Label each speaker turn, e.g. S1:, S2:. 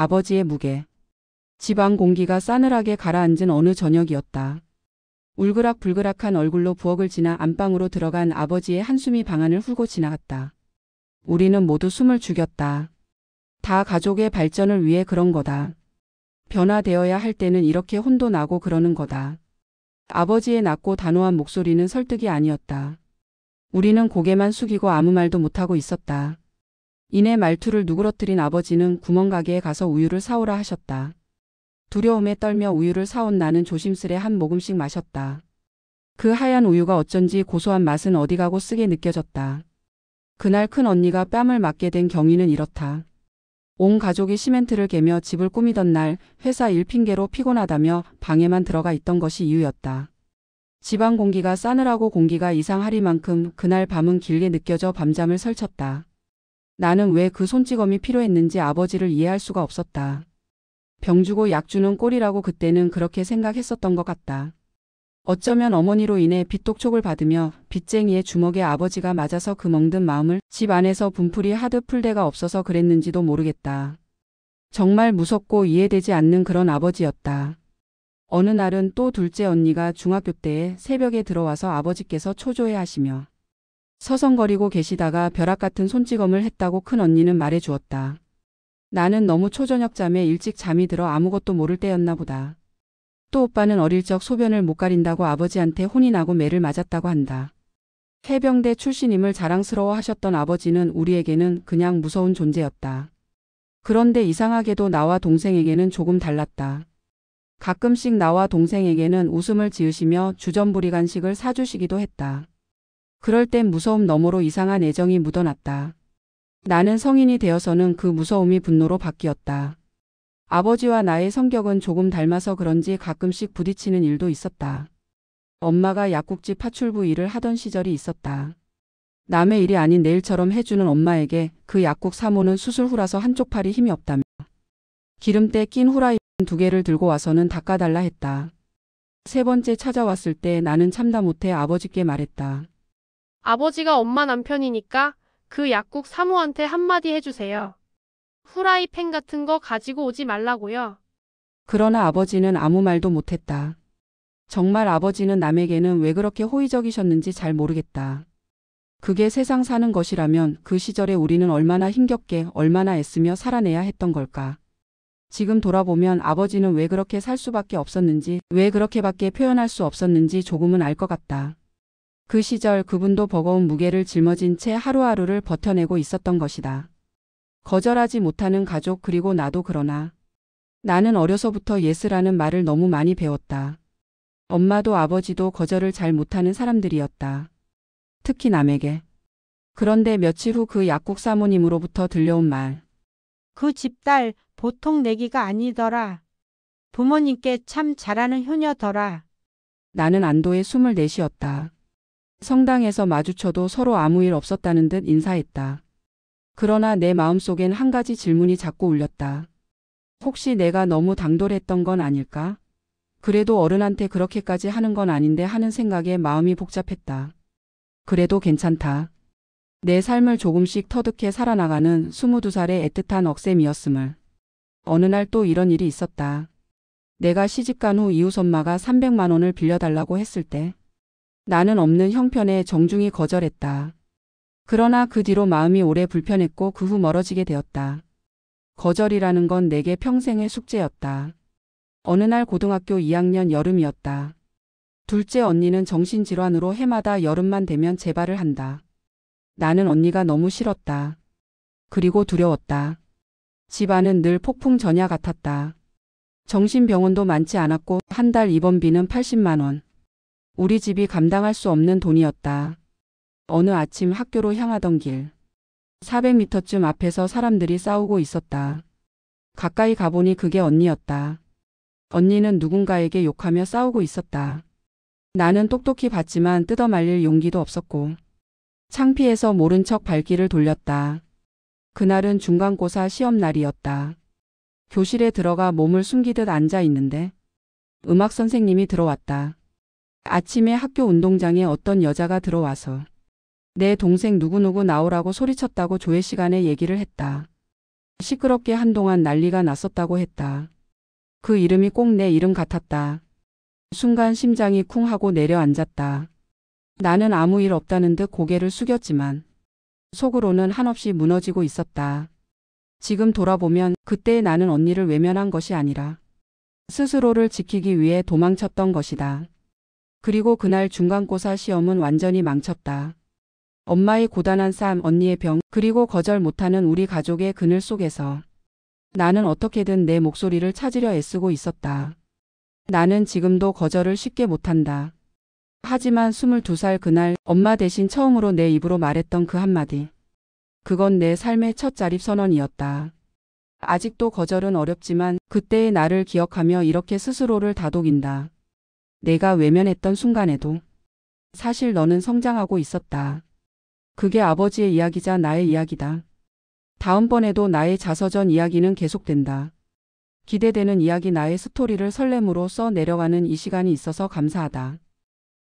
S1: 아버지의 무게. 집안 공기가 싸늘하게 가라앉은 어느 저녁이었다. 울그락불그락한 얼굴로 부엌을 지나 안방으로 들어간 아버지의 한숨이 방안을 훑고 지나갔다. 우리는 모두 숨을 죽였다. 다 가족의 발전을 위해 그런 거다. 변화되어야 할 때는 이렇게 혼도 나고 그러는 거다. 아버지의 낮고 단호한 목소리는 설득이 아니었다. 우리는 고개만 숙이고 아무 말도 못하고 있었다. 이내 말투를 누그러뜨린 아버지는 구멍가게에 가서 우유를 사오라 하셨다. 두려움에 떨며 우유를 사온 나는 조심스레 한 모금씩 마셨다. 그 하얀 우유가 어쩐지 고소한 맛은 어디 가고 쓰게 느껴졌다. 그날 큰 언니가 뺨을 맞게 된 경위는 이렇다. 온 가족이 시멘트를 개며 집을 꾸미던 날 회사 일 핑계로 피곤하다며 방에만 들어가 있던 것이 이유였다. 집안 공기가 싸늘하고 공기가 이상하리만큼 그날 밤은 길게 느껴져 밤잠을 설쳤다. 나는 왜 그 손찌검이 필요했는지 아버지를 이해할 수가 없었다. 병 주고 약 주는 꼴이라고 그때는 그렇게 생각했었던 것 같다. 어쩌면 어머니로 인해 빚독촉을 받으며 빚쟁이의 주먹에 아버지가 맞아서 그 멍든 마음을 집 안에서 분풀이 하듯 풀 데가 없어서 그랬는지도 모르겠다. 정말 무섭고 이해되지 않는 그런 아버지였다. 어느 날은 또 둘째 언니가 중학교 때에 새벽에 들어와서 아버지께서 초조해 하시며 서성거리고 계시다가 벼락 같은 손찌검을 했다고 큰 언니는 말해 주었다. 나는 너무 초저녁잠에 일찍 잠이 들어 아무것도 모를 때였나 보다. 또 오빠는 어릴 적 소변을 못 가린다고 아버지한테 혼이 나고 매를 맞았다고 한다. 해병대 출신임을 자랑스러워 하셨던 아버지는 우리에게는 그냥 무서운 존재였다. 그런데 이상하게도 나와 동생에게는 조금 달랐다. 가끔씩 나와 동생에게는 웃음을 지으시며 주전부리 간식을 사주시기도 했다. 그럴 땐 무서움 너머로 이상한 애정이 묻어났다. 나는 성인이 되어서는 그 무서움이 분노로 바뀌었다. 아버지와 나의 성격은 조금 닮아서 그런지 가끔씩 부딪히는 일도 있었다. 엄마가 약국집 파출부 일을 하던 시절이 있었다. 남의 일이 아닌 내 일처럼 해주는 엄마에게 그 약국 사모는 수술 후라서 한쪽 팔이 힘이 없다며 기름때 낀 후라이팬 2개를 들고 와서는 닦아달라 했다. 세 번째 찾아왔을 때 나는 참다 못해 아버지께 말했다.
S2: 아버지가 엄마 남편이니까 그 약국 사모한테 한마디 해주세요. 후라이팬 같은 거 가지고 오지 말라고요.
S1: 그러나 아버지는 아무 말도 못했다. 정말 아버지는 남에게는 왜 그렇게 호의적이셨는지 잘 모르겠다. 그게 세상 사는 것이라면 그 시절에 우리는 얼마나 힘겹게 얼마나 애쓰며 살아내야 했던 걸까. 지금 돌아보면 아버지는 왜 그렇게 살 수밖에 없었는지 왜 그렇게밖에 표현할 수 없었는지 조금은 알 것 같다. 그 시절 그분도 버거운 무게를 짊어진 채 하루하루를 버텨내고 있었던 것이다. 거절하지 못하는 가족 그리고 나도 그러나 나는 어려서부터 예스라는 말을 너무 많이 배웠다. 엄마도 아버지도 거절을 잘 못하는 사람들이었다. 특히 남에게. 그런데 며칠 후 그 약국 사모님으로부터 들려온 말.
S3: 그 집 딸 보통 내기가 아니더라. 부모님께 참 잘하는 효녀더라.
S1: 나는 안도의 숨을 내쉬었다. 성당에서 마주쳐도 서로 아무 일 없었다는 듯 인사했다. 그러나 내 마음속엔 한 가지 질문이 자꾸 울렸다. 혹시 내가 너무 당돌했던 건 아닐까? 그래도 어른한테 그렇게까지 하는 건 아닌데 하는 생각에 마음이 복잡했다. 그래도 괜찮다. 내 삶을 조금씩 터득해 살아나가는 22살의 애틋한 억셈이었음을. 어느 날 또 이런 일이 있었다. 내가 시집간 후 이웃엄마가 300만 원을 빌려달라고 했을 때 나는 없는 형편에 정중히 거절했다. 그러나 그 뒤로 마음이 오래 불편했고 그 후 멀어지게 되었다. 거절이라는 건 내게 평생의 숙제였다. 어느 날 고등학교 2학년 여름이었다. 둘째 언니는 정신질환으로 해마다 여름만 되면 재발을 한다. 나는 언니가 너무 싫었다. 그리고 두려웠다. 집안은 늘 폭풍 전야 같았다. 정신병원도 많지 않았고 한 달 입원비는 80만 원. 우리 집이 감당할 수 없는 돈이었다. 어느 아침 학교로 향하던 길. 400m쯤 앞에서 사람들이 싸우고 있었다. 가까이 가보니 그게 언니였다. 언니는 누군가에게 욕하며 싸우고 있었다. 나는 똑똑히 봤지만 뜯어말릴 용기도 없었고 창피해서 모른 척 발길을 돌렸다. 그날은 중간고사 시험 날이었다. 교실에 들어가 몸을 숨기듯 앉아 있는데 음악 선생님이 들어왔다. 아침에 학교 운동장에 어떤 여자가 들어와서 내 동생 누구누구 나오라고 소리쳤다고 조회 시간에 얘기를 했다. 시끄럽게 한동안 난리가 났었다고 했다. 그 이름이 꼭 내 이름 같았다. 순간 심장이 쿵 하고 내려앉았다. 나는 아무 일 없다는 듯 고개를 숙였지만 속으로는 한없이 무너지고 있었다. 지금 돌아보면 그때의 나는 언니를 외면한 것이 아니라 스스로를 지키기 위해 도망쳤던 것이다. 그리고 그날 중간고사 시험은 완전히 망쳤다. 엄마의 고단한 삶, 언니의 병, 그리고 거절 못하는 우리 가족의 그늘 속에서 나는 어떻게든 내 목소리를 찾으려 애쓰고 있었다. 나는 지금도 거절을 쉽게 못한다. 하지만 22살 그날 엄마 대신 처음으로 내 입으로 말했던 그 한마디. 그건 내 삶의 첫 자립선언이었다. 아직도 거절은 어렵지만 그때의 나를 기억하며 이렇게 스스로를 다독인다. 내가 외면했던 순간에도 사실 너는 성장하고 있었다. 그게 아버지의 이야기자 나의 이야기다. 다음번에도 나의 자서전 이야기는 계속된다. 기대되는 이야기 나의 스토리를 설렘으로 써 내려가는 이 시간이 있어서 감사하다.